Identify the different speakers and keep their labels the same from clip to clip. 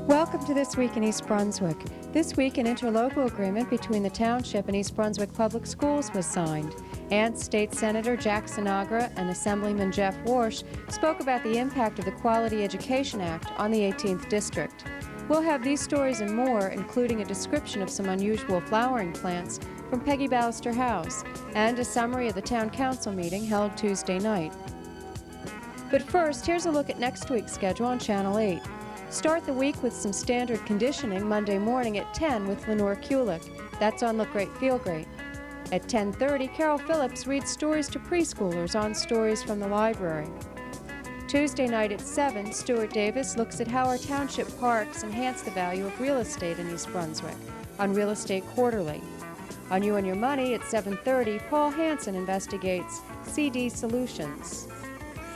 Speaker 1: Welcome to This Week in East Brunswick. This week, an interlocal agreement between the Township and East Brunswick Public Schools was signed, and State Senator Jack Sinagra and Assemblyman Jeff Wersh spoke about the impact of the Quality Education Act on the 18th District. We'll have these stories and more, including a description of some unusual flowering plants from Pegi Ballister House, and a summary of the Town Council meeting held Tuesday night. But first, here's a look at next week's schedule on Channel 8. Start the week with some standard conditioning Monday morning at 10 with Lenore Kulik. That's on Look Great, Feel Great. At 10:30, Carol Phillips reads stories to preschoolers on Stories from the Library. Tuesday night at 7, Stuart Davis looks at how our township parks enhance the value of real estate in East Brunswick on Real Estate Quarterly. On You and Your Money at 7:30, Paul Hansen investigates CD Solutions.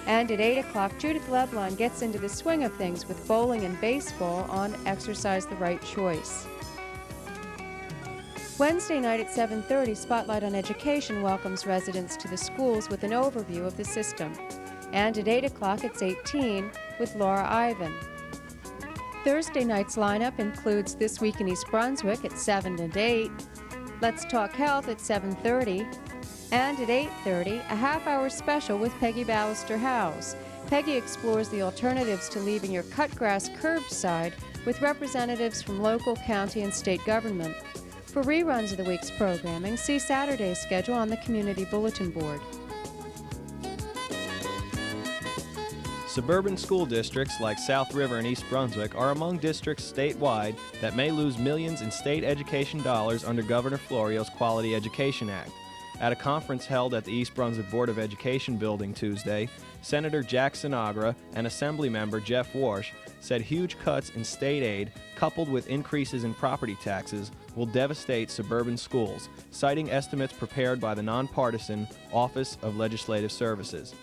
Speaker 1: And at 8 o'clock, Judith Leblon gets into the swing of things with bowling and baseball on Exercise the Right Choice. Wednesday night at 7:30, Spotlight on Education welcomes residents to the schools with an overview of the system. And at 8 o'clock, it's 18 with Laura Ivan. Thursday night's lineup includes This Week in East Brunswick at 7 and 8, Let's Talk Health at 7:30, and at 8:30, a half-hour special with Pegi Ballister House. Pegi explores the alternatives to leaving your cut grass curbside with representatives from local, county, and state government. For reruns of the week's programming, see Saturday's schedule on the Community Bulletin Board.
Speaker 2: Suburban school districts like South River and East Brunswick are among districts statewide that may lose millions in state education dollars under Governor Florio's Quality Education Act. At a conference held at the East Brunswick Board of Education building Tuesday, Senator Jack Sinagra and Assemblymember Jeff Wersh said huge cuts in state aid, coupled with increases in property taxes, will devastate suburban schools, citing estimates prepared by the nonpartisan Office of Legislative Services.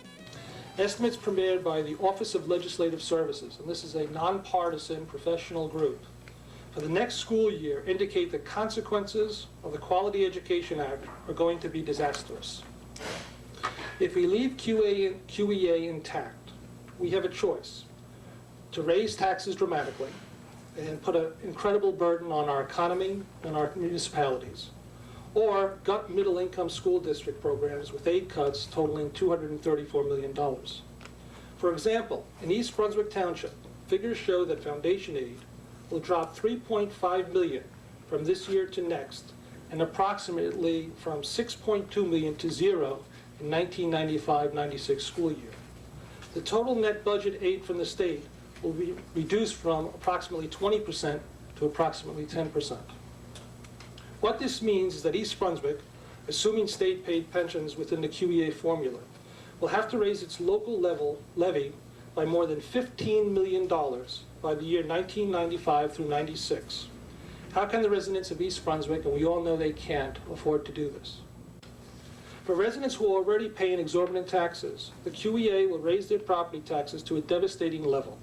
Speaker 3: Estimates prepared by the Office of Legislative Services, and this is a nonpartisan professional group, for the next school year indicate the consequences of the Quality Education Act are going to be disastrous. If we leave Q.E.A. intact, we have a choice to raise taxes dramatically and put an incredible burden on our economy and our municipalities, or gut middle-income school district programs with aid cuts totaling $234 million. For example, in East Brunswick Township, figures show that foundation aid will drop $3.5 million from this year to next, and approximately from $6.2 million to zero in 1995-96 school year. The total net budget aid from the state will be reduced from approximately 20% to approximately 10%. What this means is that East Brunswick, assuming state-paid pensions within the Q.E.A. formula, will have to raise its local levy by more than $15 million by the year 1995 through 96. How can the residents of East Brunswick, and we all know they can't, afford to do this? For residents who are already paying exorbitant taxes, the Q.E.A. will raise their property taxes to a devastating level.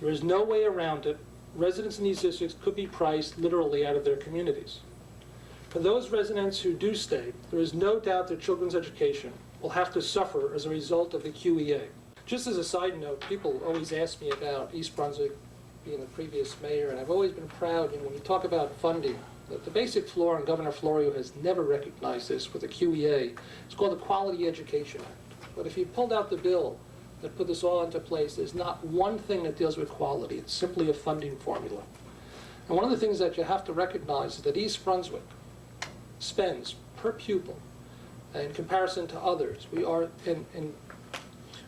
Speaker 3: There is no way around it. Residents in these districts could be priced literally out of their communities. For those residents who do stay, there is no doubt their children's education will have to suffer as a result of the Q.E.A. Just as a side note, people always ask me about East Brunswick being the previous mayor, and I've always been proud, when you talk about funding, that the basic flaw, and Governor Florio has never recognized this with the Q.E.A., it's called the Quality Education Act. But if you pulled out the bill that put this all into place, there's not one thing that deals with quality. It's simply a funding formula. And one of the things that you have to recognize is that East Brunswick spends per pupil, in comparison to others,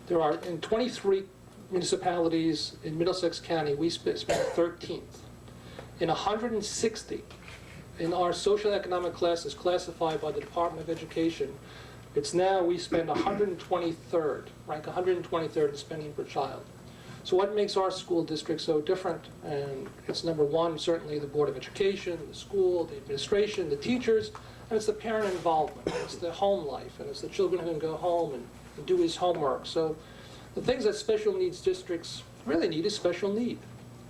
Speaker 3: there are in 23 municipalities in Middlesex County, we spend 13th. In 160, in our social economic classes classified by the Department of Education, it's now we spend 123rd, rank 123rd in spending per child. So what makes our school district so different? And it's number one, certainly the Board of Education, the school, the administration, the teachers, and it's the parent involvement. It's the home life, and it's the children who can go home and do his homework. So the things that special needs districts really need is special need.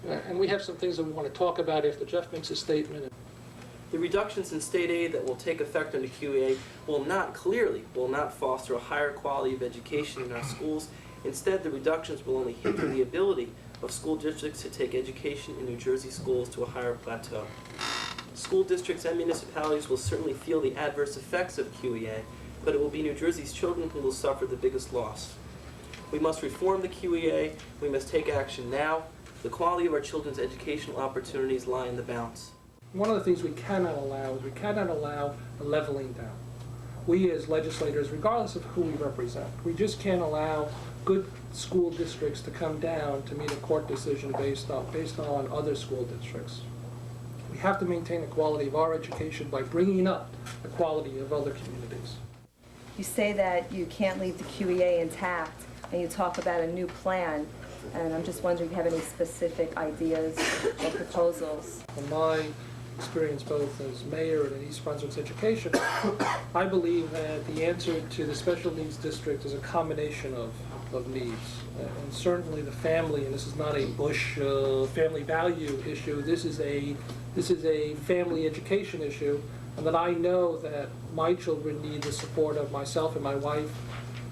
Speaker 3: And we have some things that we want to talk about after Jeff makes a statement.
Speaker 4: The reductions in state aid that will take effect under Q.E.A. will not foster a higher quality of education in our schools. Instead, the reductions will only hinder the ability of school districts to take education in New Jersey schools to a higher plateau. School districts and municipalities will certainly feel the adverse effects of Q.E.A., but it will be New Jersey's children who will suffer the biggest loss. We must reform the Q.E.A. We must take action now. The quality of our children's educational opportunities lie in the balance.
Speaker 3: One of the things we cannot allow is we cannot allow a leveling down. We as legislators, regardless of who we represent, we just can't allow good school districts to come down to meet a court decision based on other school districts. We have to maintain the quality of our education by bringing up the quality of other communities.
Speaker 5: You say that you can't leave the Q.E.A. intact, and you talk about a new plan, and I'm just wondering if you have any specific ideas or proposals.
Speaker 3: From my experience both as mayor and in East Brunswick's education, I believe that the answer to the special needs district is a combination of needs. And certainly the family, and this is not a Bush family value issue, this is a family education issue, and that I know that my children need the support of myself and my wife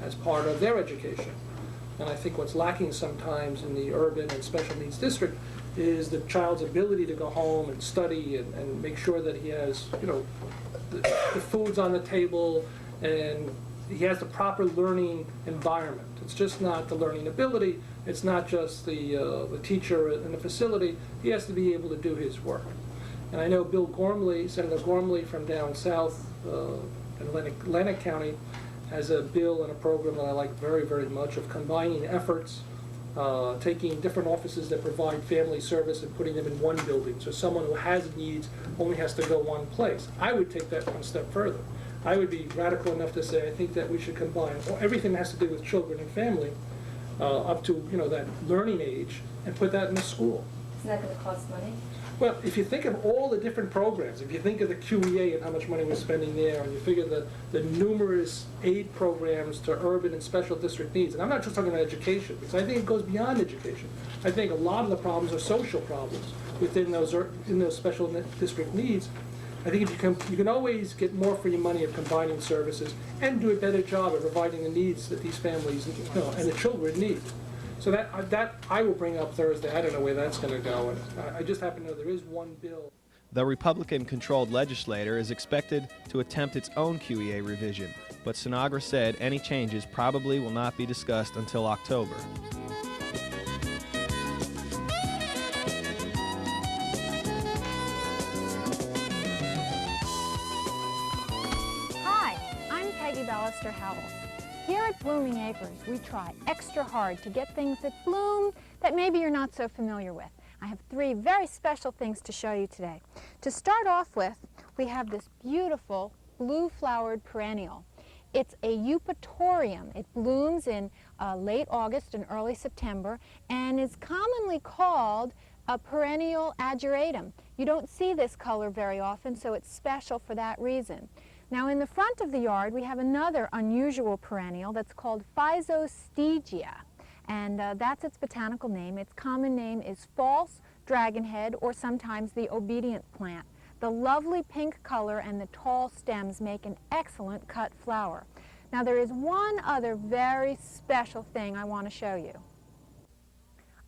Speaker 3: as part of their education. And I think what's lacking sometimes in the urban and special needs district is the child's ability to go home and study and make sure that he has, the food's on the table and he has the proper learning environment. It's just not the learning ability, it's not just the teacher in the facility, he has to be able to do his work. And I know Bill Gormley, Senator Gormley from down south in Atlantic County, has a bill and a program that I like very, very much of combining efforts, taking different offices that provide family service and putting them in one building. So someone who has needs only has to go one place. I would take that one step further. I would be radical enough to say I think that we should combine everything that has to do with children and family up to that learning age and put that in the school.
Speaker 5: Isn't that going to cost money?
Speaker 3: Well, if you think of all the different programs, if you think of the Q.E.A. and how much money we're spending there, and you figure the numerous aid programs to urban and special district needs, and I'm not just talking about education, because I think it goes beyond education. I think a lot of the problems are social problems within those special district needs. I think if you can always get more for your money of combining services and do a better job of providing the needs that these families and the children need. So that I will bring up Thursday. I don't know where that's going to go. And I just happen to know there is one bill.
Speaker 2: The Republican-controlled legislature is expected to attempt its own Q.E.A. revision, but Sinagra said any changes probably will not be discussed until October.
Speaker 6: Hi, I'm Pegi Howell. Here at Blooming Acres, we try extra hard to get things that bloom that maybe you're not so familiar with. I have three very special things to show you today. To start off with, we have this beautiful blue-flowered perennial. It's a eupatorium. It blooms in late August and early September and is commonly called a perennial ageratum. You don't see this color very often, so it's special for that reason. Now in the front of the yard we have another unusual perennial that's called Physostegia, and that's its botanical name. Its common name is false dragonhead, or sometimes the obedient plant. The lovely pink color and the tall stems make an excellent cut flower. Now there is one other very special thing I want to show you.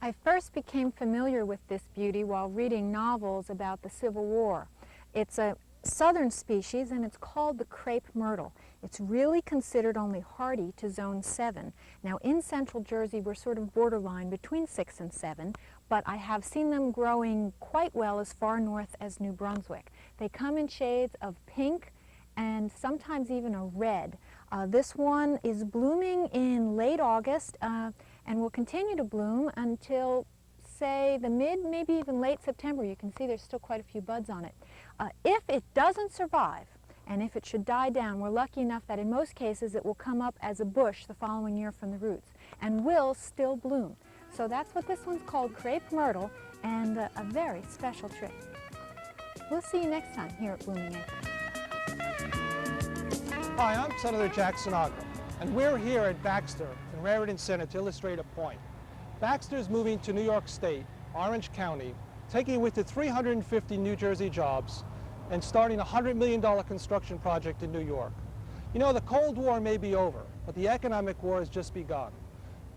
Speaker 6: I first became familiar with this beauty while reading novels about the Civil War. It's a southern species and it's called the crepe myrtle. It's really considered only hardy to zone 7. Now in central Jersey we're sort of borderline between 6 and 7, but I have seen them growing quite well as far north as New Brunswick. They come in shades of pink and sometimes even a red. This one is blooming in late August and will continue to bloom until say the mid, maybe even late September. You can see there's still quite a few buds on it. If it doesn't survive, and if it should die down, we're lucky enough that in most cases it will come up as a bush the following year from the roots and will still bloom. So that's what this one's called, crepe myrtle, and a very special tree. We'll see you next time here at Blooming Acres.
Speaker 7: Hi, I'm Senator Jack Sinagra, and we're here at Baxter in Raritan Center to illustrate a point. Baxter is moving to New York State, Orange County, taking with it 350 New Jersey jobs and starting a $100 million construction project in New York. You know, the Cold War may be over, but the economic war has just begun.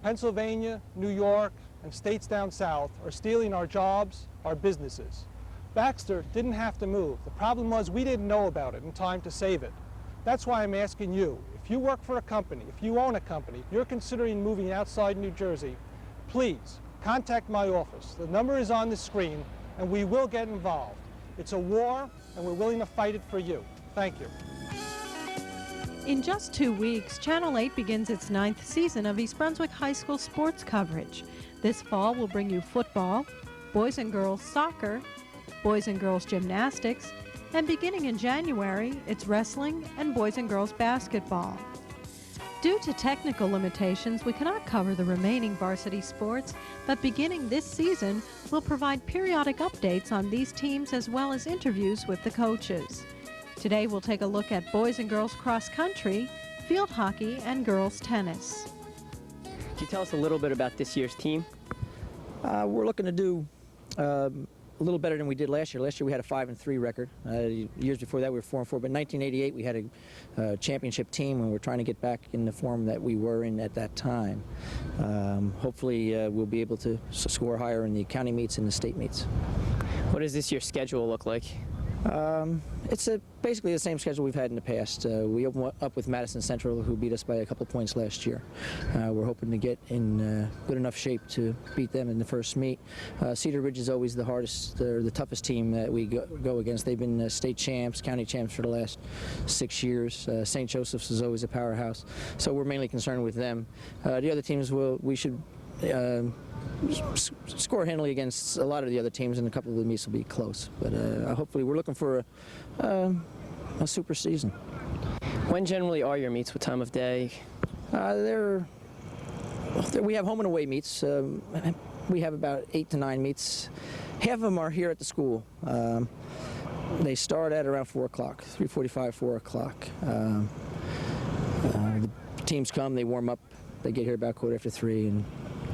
Speaker 7: Pennsylvania, New York, and states down south are stealing our jobs, our businesses. Baxter didn't have to move. The problem was we didn't know about it in time to save it. That's why I'm asking you, if you work for a company, if you own a company, if you're considering moving outside New Jersey, please contact my office. The number is on the screen, and we will get involved. It's a war, and we're willing to fight it for you. Thank you.
Speaker 8: In just 2 weeks, Channel 8 begins its 9th season of East Brunswick High School sports coverage. This fall will bring you football, boys and girls soccer, boys and girls gymnastics, and beginning in January, it's wrestling and boys and girls basketball. Due to technical limitations, we cannot cover the remaining varsity sports, but beginning this season, we'll provide periodic updates on these teams as well as interviews with the coaches. Today, we'll take a look at boys and girls cross country, field hockey, and girls tennis.
Speaker 9: Can you tell us a little bit about this year's team?
Speaker 10: We're looking to do a little better than we did last year. Last year we had a 5-3 record. Years before that we were 4-4. But in 1988 we had a championship team, and we're trying to get back in the form that we were in at that time. Hopefully we'll be able to score higher in the county meets and the state meets.
Speaker 9: What does this year's schedule look like?
Speaker 10: It's basically the same schedule we've had in the past. We opened up with Madison Central, who beat us by a couple points last year. We're hoping to get in good enough shape to beat them in the first meet. Cedar Ridge is always the hardest, or the toughest team that we go against. They've been state champs, county champs for the last 6 years. St. Joseph's is always a powerhouse, so we're mainly concerned with them. The other teams, we should score handily against a lot of the other teams, and a couple of the meets will be close. But hopefully we're looking for a super season.
Speaker 9: When generally are your meets? What time of day?
Speaker 10: We have home and away meets. We have about 8 to 9 meets. Half of them are here at the school. They start at around 4 o'clock, 3:45, 4 o'clock. The teams come, they warm up, they get here about 3:15, and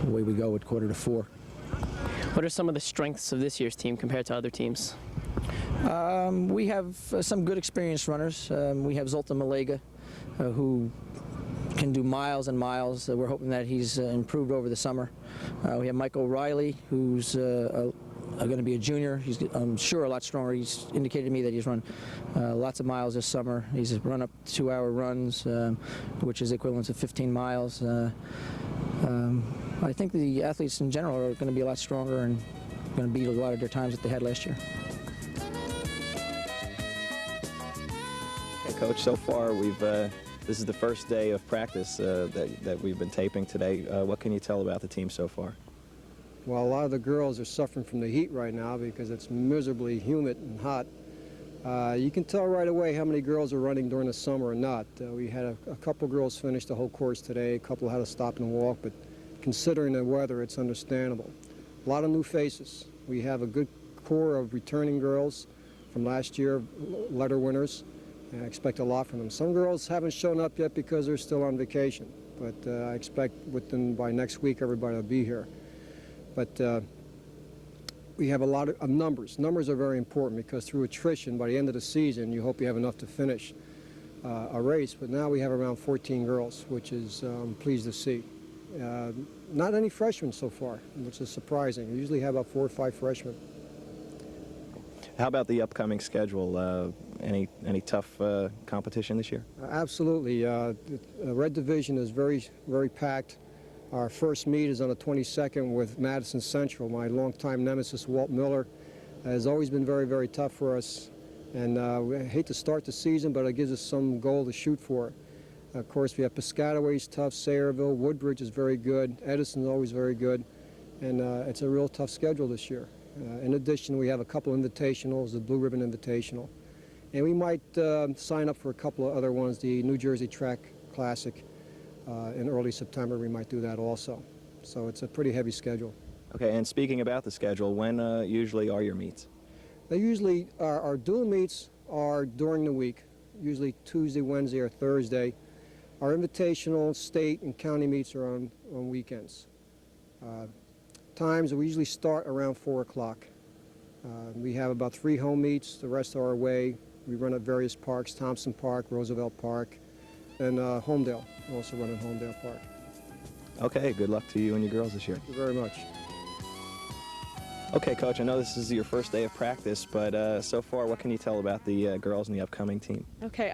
Speaker 10: away we go at 3:45.
Speaker 9: What are some of the strengths of this year's team compared to other teams?
Speaker 10: We have some good experienced runners. We have Zoltan Malega, who can do miles and miles. We're hoping that he's improved over the summer. We have Mike O'Reilly, who's going to be a junior. He's, I'm sure, a lot stronger. He's indicated to me that he's run lots of miles this summer. He's run up 2-hour runs, which is equivalent to 15 miles. I think the athletes in general are going to be a lot stronger and going to beat a lot of their times that they had last year.
Speaker 2: Okay, Coach, so far this is the first day of practice that we've been taping today. What can you tell about the team so far?
Speaker 11: Well, a lot of the girls are suffering from the heat right now because it's miserably humid and hot. You can tell right away how many girls are running during the summer or not. We had a couple girls finish the whole course today. A couple had to stop and walk, but considering the weather, it's understandable. A lot of new faces. We have a good core of returning girls from last year, letter winners. I expect a lot from them. Some girls haven't shown up yet because they're still on vacation, but I expect by next week everybody will be here. But we have a lot of numbers. Numbers are very important because through attrition, by the end of the season, you hope you have enough to finish a race. But now we have around 14 girls, which is pleased to see. Not any freshmen so far, which is surprising. We usually have about 4 or 5 freshmen.
Speaker 2: How about the upcoming schedule? Any tough competition this year?
Speaker 11: Absolutely. The Red Division is very, very packed. Our first meet is on the 22nd with Madison Central. My longtime nemesis, Walt Miller, has always been very, very tough for us. And we hate to start the season, but it gives us some goal to shoot for. Of course, we have Piscataway's tough, Sayreville, Woodbridge is very good, Edison's always very good, and it's a real tough schedule this year. In addition, we have a couple invitationals, the Blue Ribbon Invitational, and we might sign up for a couple of other ones, the New Jersey Track Classic. In early September, we might do that also. So it's a pretty heavy schedule.
Speaker 2: Okay, and speaking about the schedule, when usually are your meets?
Speaker 11: They usually, our dual meets are during the week, usually Tuesday, Wednesday, or Thursday. Our invitational, state, and county meets are on weekends. Times, we usually start around 4 o'clock. We have about 3 home meets, the rest are away. We run at various parks, Thompson Park, Roosevelt Park, and Homedale. We also run in Homedale Park.
Speaker 2: Okay, good luck to you and your girls this year.
Speaker 11: Thank you very much.
Speaker 2: Okay, Coach, I know this is your first day of practice, but so far, what can you tell about the girls in the upcoming team?
Speaker 12: Okay,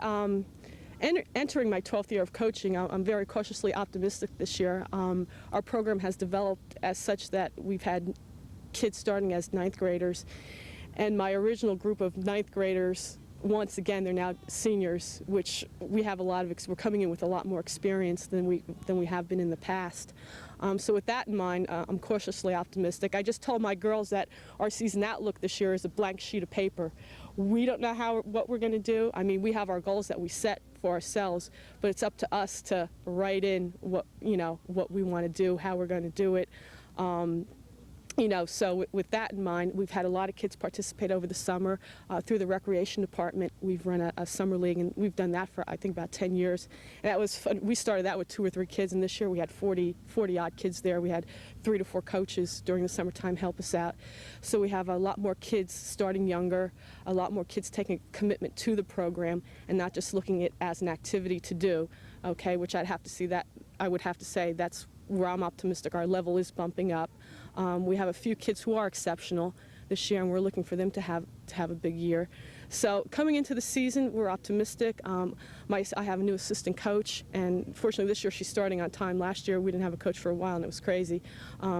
Speaker 12: entering my 12th year of coaching, I'm very cautiously optimistic this year. Our program has developed as such that we've had kids starting as 9th graders, and my original group of 9th graders, once again, they're now seniors, which we have a lot of, we're coming in with a lot more experience than we have been in the past. So with that in mind, I'm cautiously optimistic. I just told my girls that our season outlook this year is a blank sheet of paper. We don't know what we're going to do. I mean, we have our goals that we set for ourselves, but it's up to us to write in what we want to do, how we're going to do it. So with that in mind, we've had a lot of kids participate over the summer through the recreation department. We've run a summer league, and we've done that for, I think, about 10 years. And that was fun. We started that with 2 or 3 kids, and this year we had 40-odd kids there. We had 3 to 4 coaches during the summertime help us out. So we have a lot more kids starting younger, a lot more kids taking a commitment to the program and not just looking at it as an activity to do, okay, which I would have to say that's where I'm optimistic. Our level is bumping up. We have a few kids who are exceptional this year, and we're looking for them to have a big year. So coming into the season, we're optimistic. I have a new assistant coach, and fortunately this year she's starting on time. Last year we didn't have a coach for a while, and it was crazy.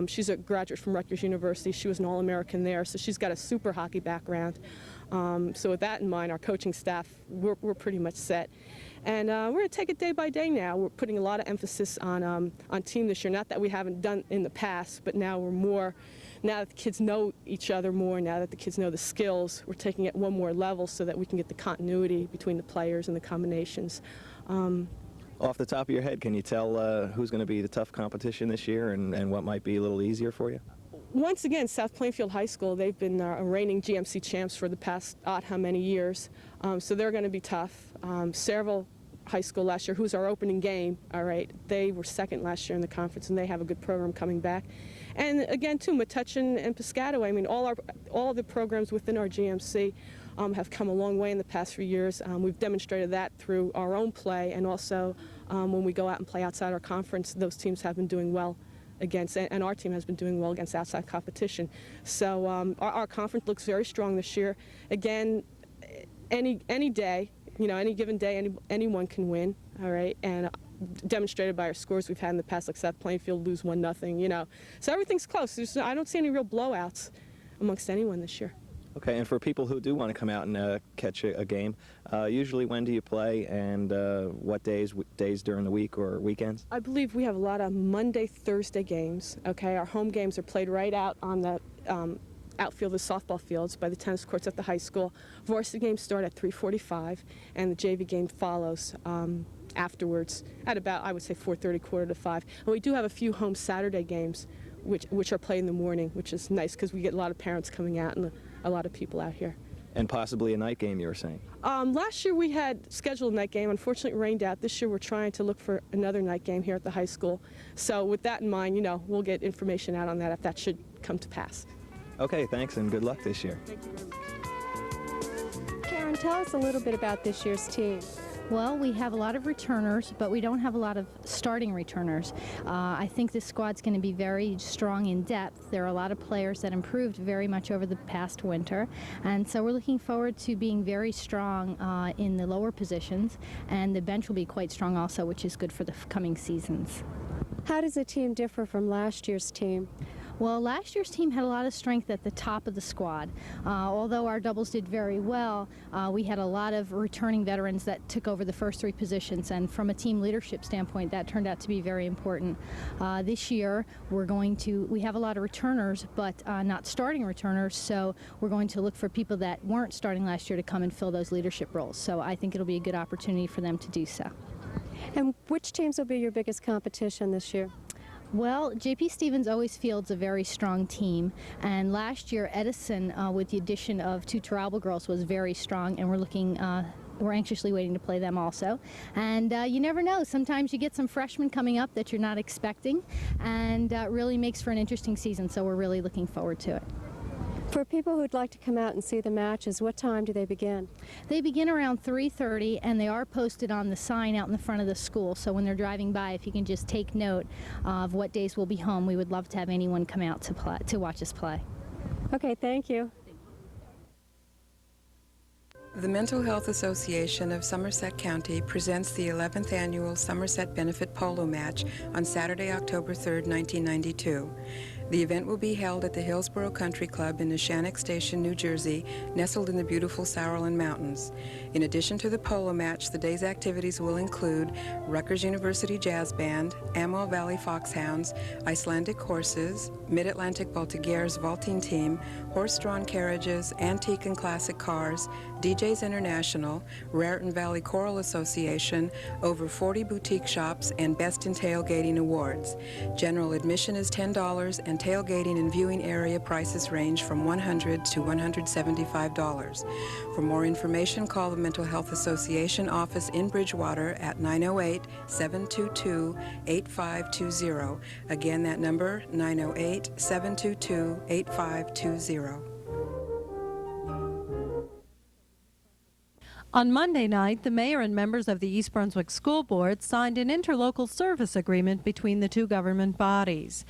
Speaker 12: She's a graduate from Rutgers University. She was an All-American there, so she's got a super hockey background. So with that in mind, our coaching staff, we're pretty much set. And we're going to take it day by day now. We're putting a lot of emphasis on team this year. Not that we haven't done in the past, but now we're more, now that the kids know each other more, now that the kids know the skills, we're taking it one more level so that we can get the continuity between the players and the combinations.
Speaker 2: Off the top of your head, can you tell who's going to be the tough competition this year and what might be a little easier for you?
Speaker 12: Once again, South Plainfield High School, they've been reigning GMC champs for the past how many years, so they're going to be tough. Sayreville High School last year, who's our opening game, all right, they were second last year in the conference, and they have a good program coming back. And again, too, Metuchen and Piscataway, I mean, all the programs within our GMC have come a long way in the past few years. We've demonstrated that through our own play, and also when we go out and play outside our conference, those teams have been doing well against, and our team has been doing well against outside competition. So our conference looks very strong this year. Again, any day, any given day, anyone can win, all right, and demonstrated by our scores we've had in the past, like South Plainfield lose 1-0, So everything's close. I don't see any real blowouts amongst anyone this year.
Speaker 2: Okay, and for people who do want to come out and catch a game, usually when do you play, and what days during the week or weekends?
Speaker 12: I believe we have a lot of Monday, Thursday games. Okay, our home games are played right out on the outfield of softball fields by the tennis courts at the high school. Varsity games start at 3:45, and the JV game follows afterwards at about, I would say, 4:30, 4:45. And we do have a few home Saturday games, which are played in the morning, which is nice because we get a lot of parents coming out and a lot of people out here.
Speaker 2: And possibly a night game, you were saying?
Speaker 12: Last year we had scheduled a night game. Unfortunately, it rained out. This year we're trying to look for another night game here at the high school. So with that in mind, we'll get information out on that if that should come to pass.
Speaker 2: Okay, thanks, and good luck this year.
Speaker 12: Thank you very much.
Speaker 1: Karen, tell us a little bit about this year's team.
Speaker 13: Well, we have a lot of returners, but we don't have a lot of starting returners. I think this squad's going to be very strong in depth. There are a lot of players that improved very much over the past winter, and so we're looking forward to being very strong in the lower positions, and the bench will be quite strong also, which is good for the coming seasons.
Speaker 1: How does the team differ from last year's team?
Speaker 13: Well, last year's team had a lot of strength at the top of the squad. Although our doubles did very well, we had a lot of returning veterans that took over the first 3 positions, and from a team leadership standpoint, that turned out to be very important. This year, we have a lot of returners, but not starting returners, so we're going to look for people that weren't starting last year to come and fill those leadership roles. So I think it'll be a good opportunity for them to do so.
Speaker 1: And which teams will be your biggest competition this year?
Speaker 13: Well, J.P. Stevens always fields a very strong team, and last year Edison, with the addition of 2 Taralba girls, was very strong, and we're anxiously waiting to play them also. And you never know, sometimes you get some freshmen coming up that you're not expecting, and it really makes for an interesting season, so we're really looking forward to it.
Speaker 1: For people who'd like to come out and see the matches, what time do they begin?
Speaker 13: They begin around 3:30, and they are posted on the sign out in the front of the school, so when they're driving by, if you can just take note of what days we'll be home, we would love to have anyone come out to watch us play.
Speaker 1: Okay, thank you.
Speaker 14: The Mental Health Association of Somerset County presents the 11th Annual Somerset Benefit Polo Match on Saturday, October 3rd, 1992. The event will be held at the Hillsborough Country Club in Neshannock Station, New Jersey, nestled in the beautiful Sauerland Mountains. In addition to the polo match, the day's activities will include Rutgers University Jazz Band, Amwell Valley Foxhounds, Icelandic horses, Mid-Atlantic Voltigeurs vaulting team, horse-drawn carriages, antique and classic cars, DJs International, Raritan Valley Choral Association, over 40 boutique shops, and Best in Tailgating Awards. General admission is $10, and tailgating and viewing area prices range from $100 to $175. For more information, call the Mental Health Association office in Bridgewater at 908-722-8520. Again, that number, 908-722-8520.
Speaker 8: On Monday night, the mayor and members of the East Brunswick School Board signed an interlocal service agreement between the two government bodies.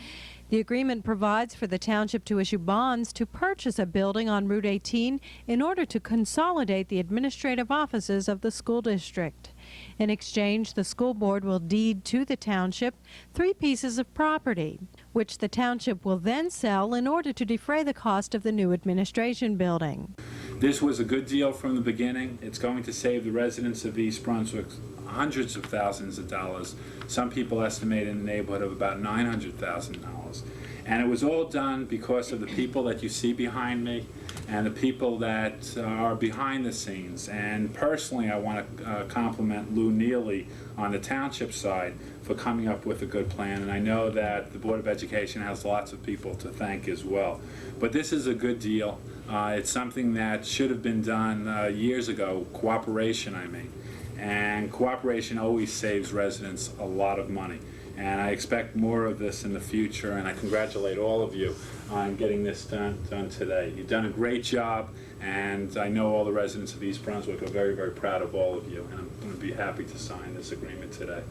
Speaker 8: The agreement provides for the township to issue bonds to purchase a building on Route 18 in order to consolidate the administrative offices of the school district. In exchange, the school board will deed to the township 3 pieces of property, which the township will then sell in order to defray the cost of the new administration building.
Speaker 15: This was a good deal from the beginning. It's going to save the residents of East Brunswick hundreds of thousands of dollars. Some people estimate in the neighborhood of about $900,000. And it was all done because of the people that you see behind me and the people that are behind the scenes. And personally, I want to compliment Lou Neely on the township side for coming up with a good plan. And I know that the Board of Education has lots of people to thank as well. But this is a good deal. It's something that should have been done years ago, cooperation, I mean. And cooperation always saves residents a lot of money. And I expect more of this in the future, and I congratulate all of you on getting this done today. You've done a great job, and I know all the residents of East Brunswick are very, very proud of all of you, and I'm going to be happy to sign this agreement today.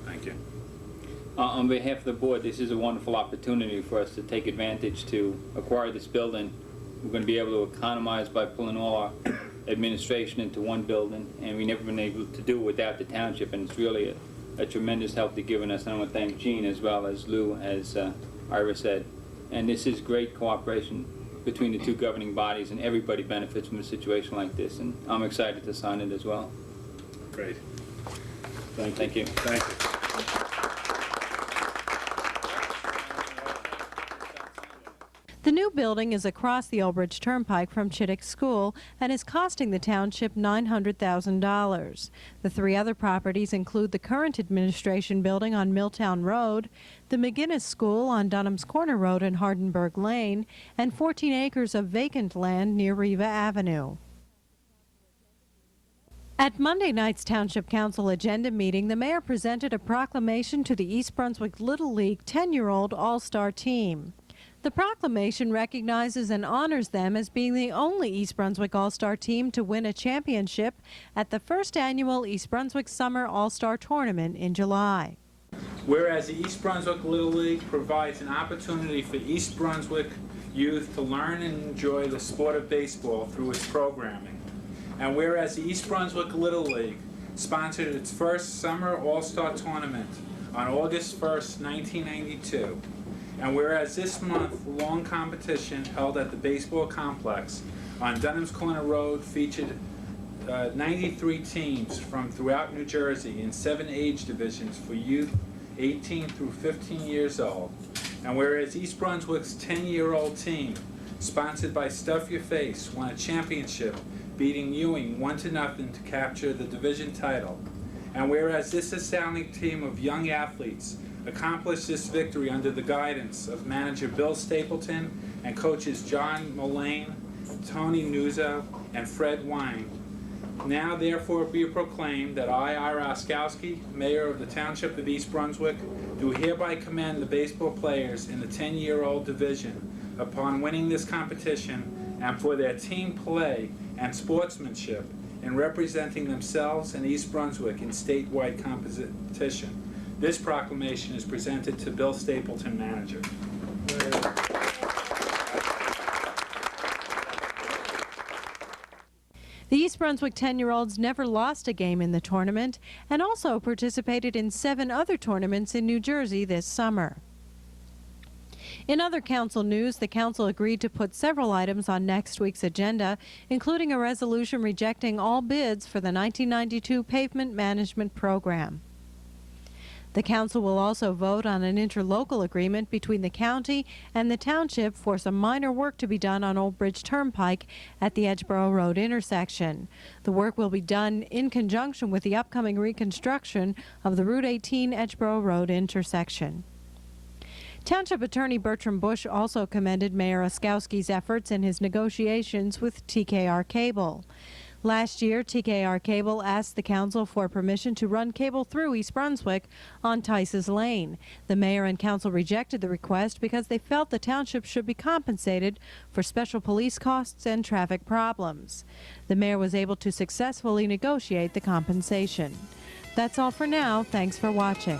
Speaker 15: Thank you.
Speaker 16: On behalf of the board, this is a wonderful opportunity for us to take advantage to acquire this building. We're going to be able to economize by pulling all our administration into one building, and we've never been able to do it without the township, and it's really a tremendous help they've given us. And I want to thank Gene as well as Lou, as Ira said. And this is great cooperation between the two governing bodies, and everybody benefits from a situation like this, and I'm excited to sign it as well.
Speaker 15: Great.
Speaker 16: Thank you.
Speaker 15: Thank you.
Speaker 8: The new building is across the Old Bridge Turnpike from Chittick School and is costing the township $900,000. The 3 other properties include the current administration building on Milltown Road, the McGinnis School on Dunham's Corner Road and Hardenberg Lane, and 14 acres of vacant land near Riva Avenue. At Monday night's Township Council agenda meeting, the mayor presented a proclamation to the East Brunswick Little League 10-year-old All-Star team. The proclamation recognizes and honors them as being the only East Brunswick All-Star team to win a championship at the first annual East Brunswick Summer All-Star Tournament in July.
Speaker 15: Whereas the East Brunswick Little League provides an opportunity for East Brunswick youth to learn and enjoy the sport of baseball through its programming. And whereas the East Brunswick Little League sponsored its first Summer All-Star Tournament on August 1st, 1992. And whereas this month-long competition held at the baseball complex on Dunham's Corner Road featured 93 teams from throughout New Jersey in 7 age divisions for youth 18 through 15 years old. And whereas East Brunswick's 10-year-old team, sponsored by Stuff Your Face, won a championship, beating Ewing 1-0 to capture the division title. And whereas this astounding team of young athletes accomplished this victory under the guidance of manager Bill Stapleton and coaches John Mullane, Tony Nuzzo, and Fred Wine. Now therefore be proclaimed that I, Ira Oskowski, Mayor of the Township of East Brunswick, do hereby commend the baseball players in the 10-year-old division upon winning this competition and for their team play and sportsmanship in representing themselves and East Brunswick in statewide competition. This proclamation is presented to Bill Stapleton, manager.
Speaker 8: The East Brunswick 10-year-olds never lost a game in the tournament and also participated in 7 other tournaments in New Jersey this summer. In other council news, the council agreed to put several items on next week's agenda, including a resolution rejecting all bids for the 1992 pavement management program. The council will also vote on an interlocal agreement between the county and the township for some minor work to be done on Old Bridge Turnpike at the Edgeboro Road intersection. The work will be done in conjunction with the upcoming reconstruction of the Route 18 Edgeboro Road intersection. Township Attorney Bertram Bush also commended Mayor Oskowski's efforts in his negotiations with TKR Cable. Last year, TKR Cable asked the council for permission to run cable through East Brunswick on Tice's Lane. The mayor and council rejected the request because they felt the township should be compensated for special police costs and traffic problems. The mayor was able to successfully negotiate the compensation. That's all for now. Thanks for watching.